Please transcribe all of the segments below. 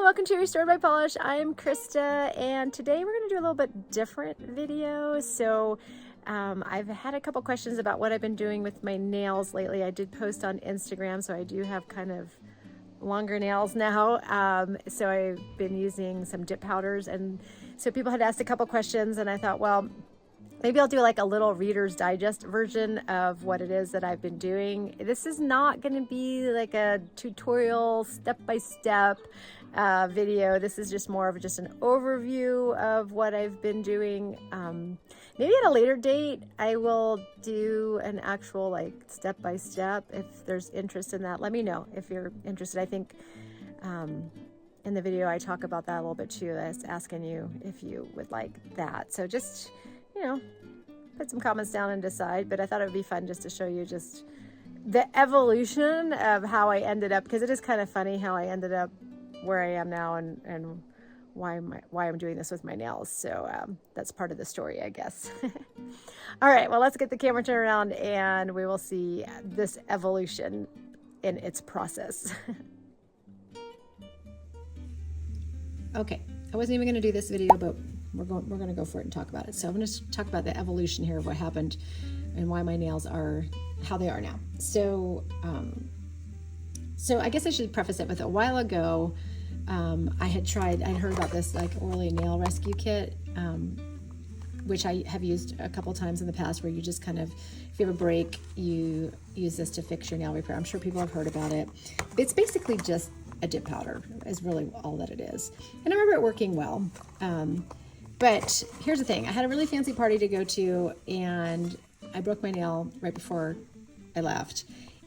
welcome to Restored by Polish. I'm Krista, and today we're going to do a little bit different video. So I've had a couple questions about what I've been doing with my nails lately. I did post on Instagram, so I do have kind of longer nails now. So I've been using some dip powders, and so people had asked a couple questions, and I thought, well, maybe I'll do like a little Reader's Digest version of what it is that I've been doing. This is not going to be like a tutorial step-by-step video. This is just more of just an overview of what I've been doing. Maybe at a later date I will do an actual like step-by-step. If there's interest in that, let me know if you're interested. I think in the video I talk about that a little bit too. I was asking you if you would like that. So just, you know, put some comments down and decide. But I thought it would be fun just to show you just the evolution of how I ended up, because it is kind of funny how I ended up where I am now and why I'm doing this with my nails. So that's part of the story, I guess. All right, well, let's get the camera turned around and we will see this evolution in its process. Okay, I wasn't even going to do this video, but we're going to go for it and talk about it. So I'm going to talk about the evolution here of what happened and why my nails are how they are now. So I guess I should preface it with a while ago, I'd heard about this like Orly nail rescue kit, which I have used a couple times in the past, where you just kind of, if you have a break, you use this to fix your nail repair. I'm sure people have heard about it. It's basically just a dip powder is really all that it is. And I remember it working well. But here's the thing. I had a really fancy party to go to, and I broke my nail right before I left.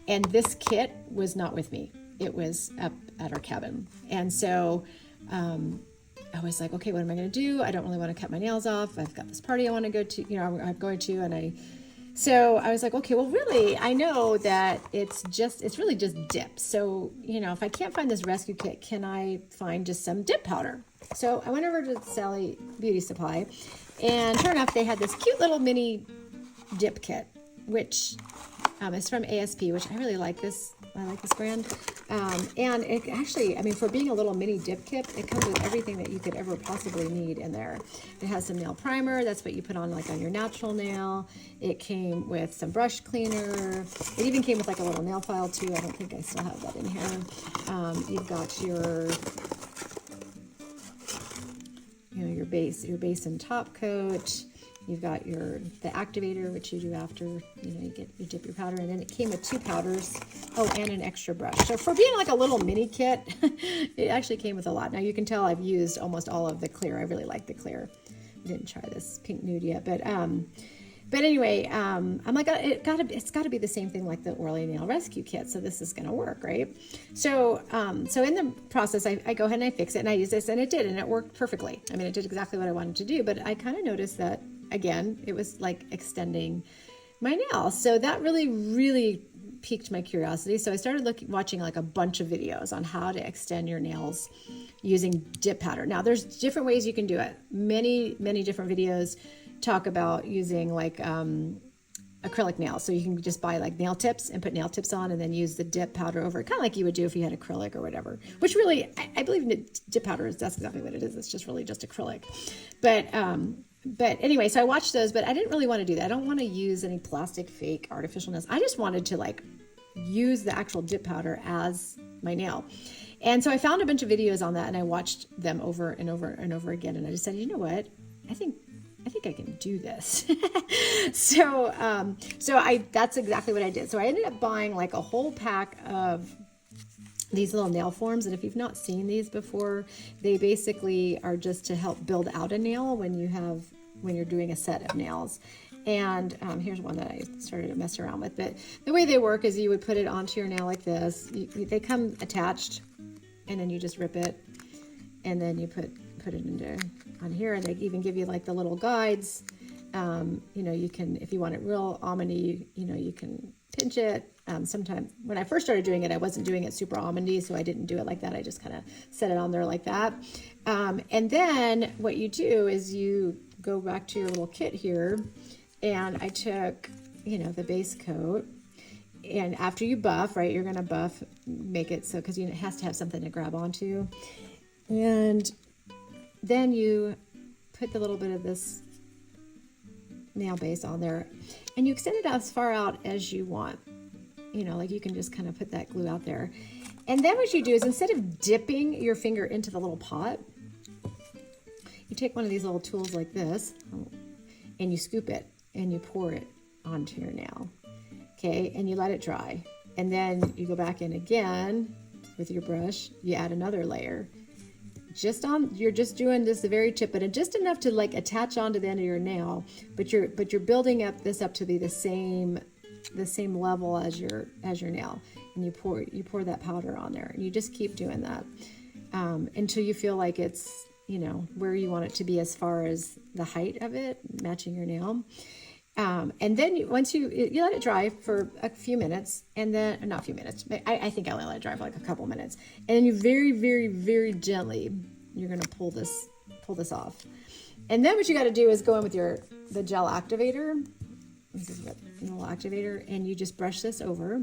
And this kit was not with me. It was up at our cabin. And so I was like, okay, what am I going to do? I don't really want to cut my nails off. I've got this party I want to go to, I'm going to, so I was like, okay, well, really, I know that it's really just dip. So, if I can't find this rescue kit, can I find just some dip powder? So I went over to Sally Beauty Supply, and sure enough, they had this cute little mini dip kit, which is from ASP, which I really like this. I like this brand. And it actually, for being a little mini dip kit, it comes with everything that you could ever possibly need in there. It has some nail primer. That's what you put on like on your natural nail. It came with some brush cleaner. It even came with like a little nail file too. I don't think I still have that in here. You've got your base and top coat. You've got the activator, which you do after, you dip your powder. And then it came with 2 powders. Oh, and an extra brush. So for being like a little mini kit, it actually came with a lot. Now you can tell I've used almost all of the clear. I really like the clear. I didn't try this pink nude yet, but anyway, I'm like, it's gotta be the same thing like the Orly Nail Rescue Kit. So this is gonna work, right? So in the process, I go ahead and I fix it, and I use this, and it did, and it worked perfectly. It did exactly what I wanted to do, but I kind of noticed that, again, it was like extending my nails. So that really, really piqued my curiosity. So I started watching like a bunch of videos on how to extend your nails using dip powder. Now there's different ways you can do it. Many, many different videos talk about using like acrylic nails. So you can just buy like nail tips and put nail tips on, and then use the dip powder over it, kind of like you would do if you had acrylic or whatever, which really, I believe dip powder that's exactly what it is. It's just really just acrylic. But anyway, so I watched those, but I didn't really want to do that. I don't want to use any plastic fake artificial nails. I just wanted to like use the actual dip powder as my nail. And so I found a bunch of videos on that, and I watched them over and over and over again. And I just said, you know what? I think I can do this. So that's exactly what I did. So I ended up buying like a whole pack of these little nail forms. And if you've not seen these before, they basically are just to help build out a nail when you're doing a set of nails. And here's one that I started to mess around with. But the way they work is you would put it onto your nail like this. They come attached, and then you just rip it, and then you put it on here, and they even give you like the little guides. You can, if you want it real almondy, you can pinch it. Sometimes when I first started doing it, I wasn't doing it super almondy, so I didn't do it like that. I just kind of set it on there like that. And then what you do is you go back to your little kit here, and I took, the base coat, and after you buff, right, you're going to buff, make it so, because it has to have something to grab onto. And then you put the little bit of this nail base on there, and you extend it as far out as you want. You know, like you can just kind of put that glue out there. And then what you do is, instead of dipping your finger into the little pot, you take one of these little tools like this, and you scoop it, and you pour it onto your nail. Okay, and you let it dry. And then you go back in again with your brush, you add another layer. You're just doing this the very tip, but just enough to like attach onto the end of your nail, but you're building up this up to be the same level as your nail. And you pour that powder on there, and you just keep doing that until you feel like it's, you know, where you want it to be as far as the height of it, matching your nail. And then once you let it dry for a few minutes, and then, not a few minutes, I think I only let it dry for like a couple minutes. And then you very, very, very gently, you're going to pull this off. And then what you got to do is go in with the gel activator. This is what little activator, and you just brush this over,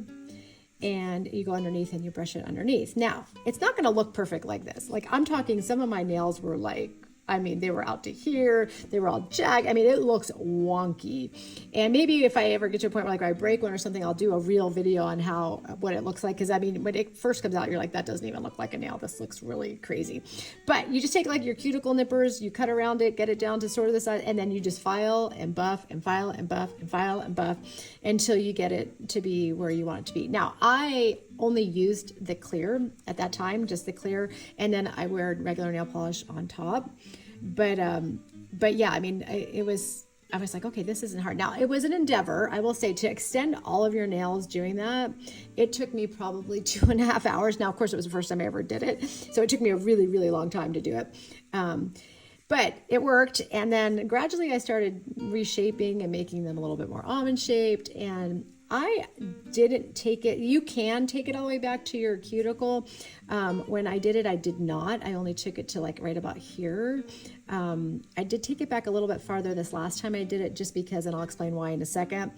and you go underneath and you brush it underneath. Now, it's not going to look perfect like this. Like, I'm talking, some of my nails were like, I mean, they were out to here. They were all jagged. I mean, it looks wonky. And maybe if I ever get to a point where like I break one or something, I'll do a real video on what it looks like. Because I mean, when it first comes out, you're like, that doesn't even look like a nail. This looks really crazy. But you just take like your cuticle nippers, you cut around it, get it down to sort of the size, and then you just file and buff and file and buff and file and buff until you get it to be where you want it to be. Now, I only used the clear at that time, just the clear, and then I wear regular nail polish on top. But yeah, I mean, I was like, okay, this isn't hard. Now, it was an endeavor, I will say, to extend all of your nails doing that. It took me probably 2.5 hours. Now, of course, it was the first time I ever did it, so it took me a really, really long time to do it. But it worked. And then gradually I started reshaping and making them a little bit more almond shaped. And I didn't take it. You can take it all the way back to your cuticle. When I did it, I did not. I only took it to like right about here. I did take it back a little bit farther this last time I did it, just because, and I'll explain why in a second.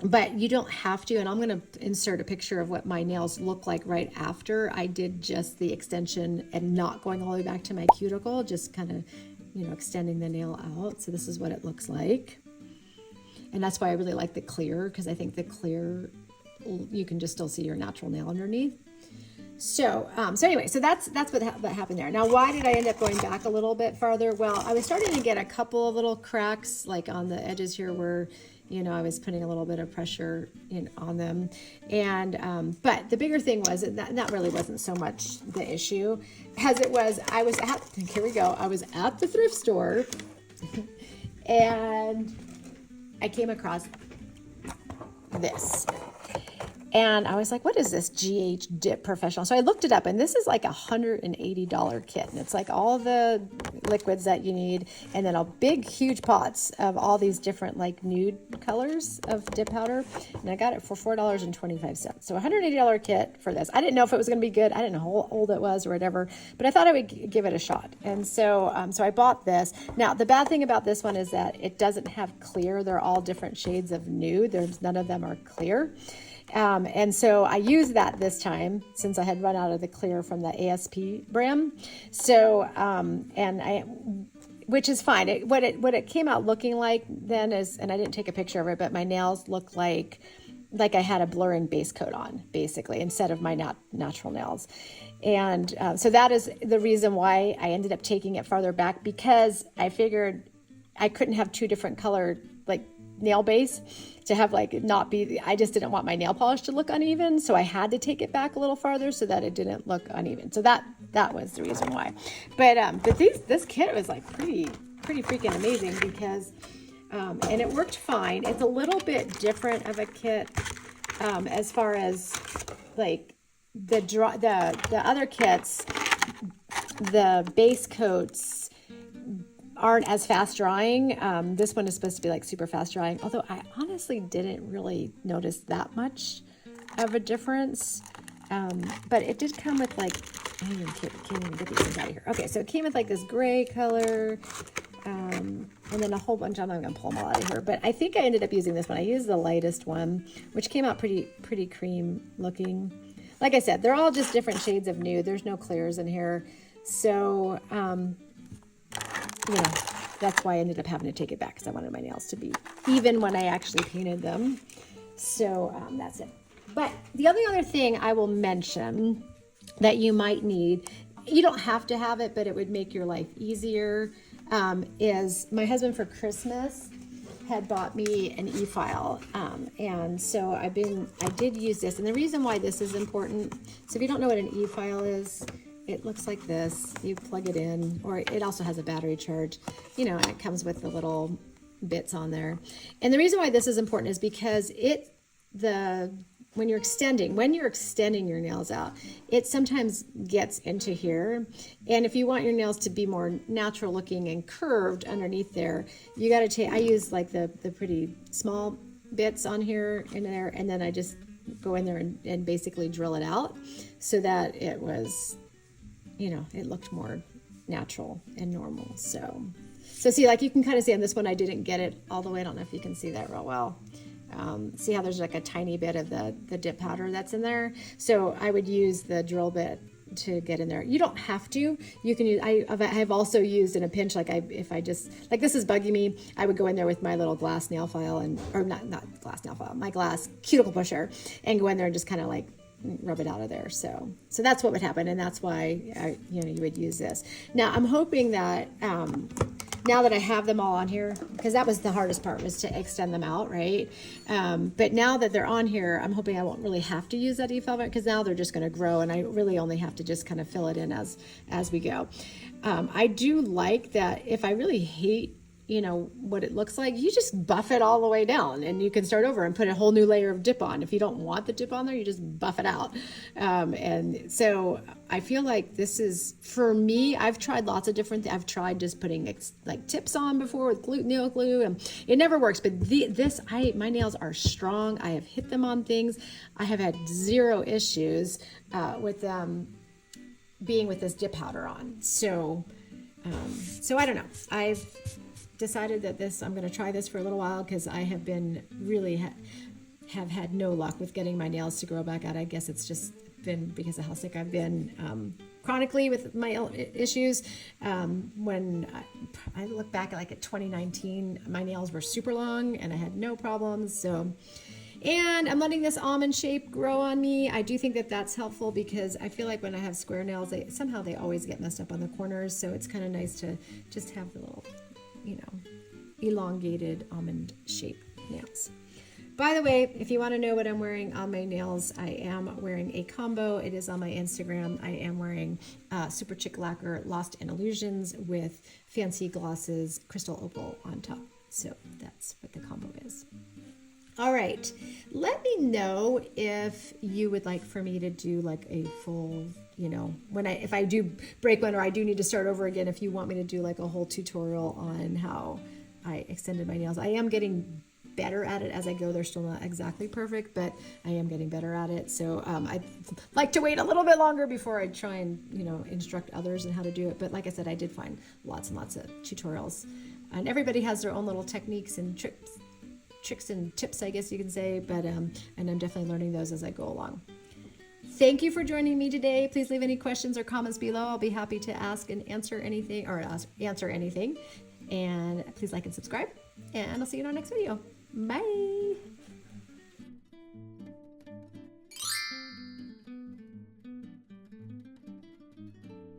But you don't have to, and I'm going to insert a picture of what my nails look like right after I did just the extension and not going all the way back to my cuticle, just kind of, you know, extending the nail out. So this is what it looks like. And that's why I really like the clear, because I think the clear, you can just still see your natural nail underneath. So anyway, so that's what happened there. Now, why did I end up going back a little bit farther? Well, I was starting to get a couple of little cracks, like on the edges here where, you know, I was putting a little bit of pressure on them. And, but the bigger thing was that really wasn't so much the issue as it was, I was at the thrift store and I came across this. And I was like, what is this GH Dip Professional? So I looked it up, and this is like $180 kit. And it's like all the liquids that you need, and then a big, huge pots of all these different like nude colors of dip powder. And I got it for $4.25. So $180 kit for this. I didn't know if it was going to be good. I didn't know how old it was or whatever, but I thought I would give it a shot. And so, so I bought this. Now, the bad thing about this one is that it doesn't have clear. They're all different shades of nude. None of them are clear. And so I used that this time since I had run out of the clear from the ASP brand. So, which is fine. What it came out looking like then is, and I didn't take a picture of it, but my nails look like I had a blurring base coat on, basically, instead of my natural nails. And so that is the reason why I ended up taking it farther back, because I figured I couldn't have two different colored like nail base to have like not be, I just didn't want my nail polish to look uneven, so I had to take it back a little farther so that it didn't look uneven. So that was the reason why. But this kit was like pretty freaking amazing, because and it worked fine. It's a little bit different of a kit as far as like the other kits, the base coats aren't as fast drying. This one is supposed to be like super fast drying, although I honestly didn't really notice that much of a difference. But it did come with like, I can't even get these things out of here. Okay, so it came with like this gray color, and then a whole bunch. I'm not gonna pull them all out of here, but I think I ended up using this one. I used the lightest one, which came out pretty cream looking. like I said, they're all just different shades of nude. There's no clears in here. So, you know, that's why I ended up having to take it back, because I wanted my nails to be even when I actually painted them. So that's it. But the only other thing I will mention that you might need, you don't have to have it, but it would make your life easier, is my husband for Christmas had bought me an e-file, and so I did use this. And the reason why this is important, so if you don't know what an e-file is, it looks like this. You plug it in, or it also has a battery charge, you know, and it comes with the little bits on there. And the reason why this is important is because when you're extending your nails out, it sometimes gets into here. And if you want your nails to be more natural looking and curved underneath there, you got to I use like the pretty small bits on here and there, and then I just go in there and basically drill it out so that it was, you know, it looked more natural and normal. So see, like you can kind of see on this one, I didn't get it all the way. I don't know if you can see that real well. See how there's like a tiny bit of the dip powder that's in there. So I would use the drill bit to get in there. You don't have to. You can use, I've also used in a pinch, like if I just, like this is bugging me, I would go in there with my little glass nail file or not glass nail file, my glass cuticle pusher, and go in there and just kind of like rub it out of there. So that's what would happen. And that's why, you would use this. Now I'm hoping that, now that I have them all on here, because that was the hardest part, was to extend them out, right? But now that they're on here, I'm hoping I won't really have to use that e-file, because now they're just going to grow, and I really only have to just kind of fill it in as we go. I do like that if I really hate, what it looks like, you just buff it all the way down, and you can start over and put a whole new layer of dip on. If you don't want the dip on there, you just buff it out. And so I feel like this is, for me, I've tried lots of different things. I've tried just putting like tips on before with nail glue, and it never works. But my nails are strong. I have hit them on things. I have had zero issues with them being with this dip powder on. So I don't know. I've decided that I'm going to try this for a little while, because I have been really have had no luck with getting my nails to grow back out. I guess it's just been because of how sick I've been chronically with my issues. When I look back at 2019, my nails were super long and I had no problems. And I'm letting this almond shape grow on me. I do think that that's helpful, because I feel like when I have square nails, they always get messed up on the corners. So it's kind of nice to just have the little, elongated almond shape nails. By the way, if you want to know what I'm wearing on my nails, I am wearing a combo. It is on my Instagram. I am wearing Superchic Lacquer Lost in Illusions with Fancy Glosses Crystal Opal on top. So that's what the combo is. All right, let me know if you would like for me to do like a full, if I do break one or I do need to start over again, if you want me to do like a whole tutorial on how I extended my nails. I am getting better at it as I go. They're still not exactly perfect, but I am getting better at it. So I'd like to wait a little bit longer before I try and, instruct others in how to do it. But like I said, I did find lots and lots of tutorials, and everybody has their own little techniques and tricks and tips, I guess you can say, but and I'm definitely learning those as I go along. Thank you for joining me today. Please leave any questions or comments below. I'll be happy to ask and answer anything, answer anything. And please like and subscribe, and I'll see you in our next video. Bye.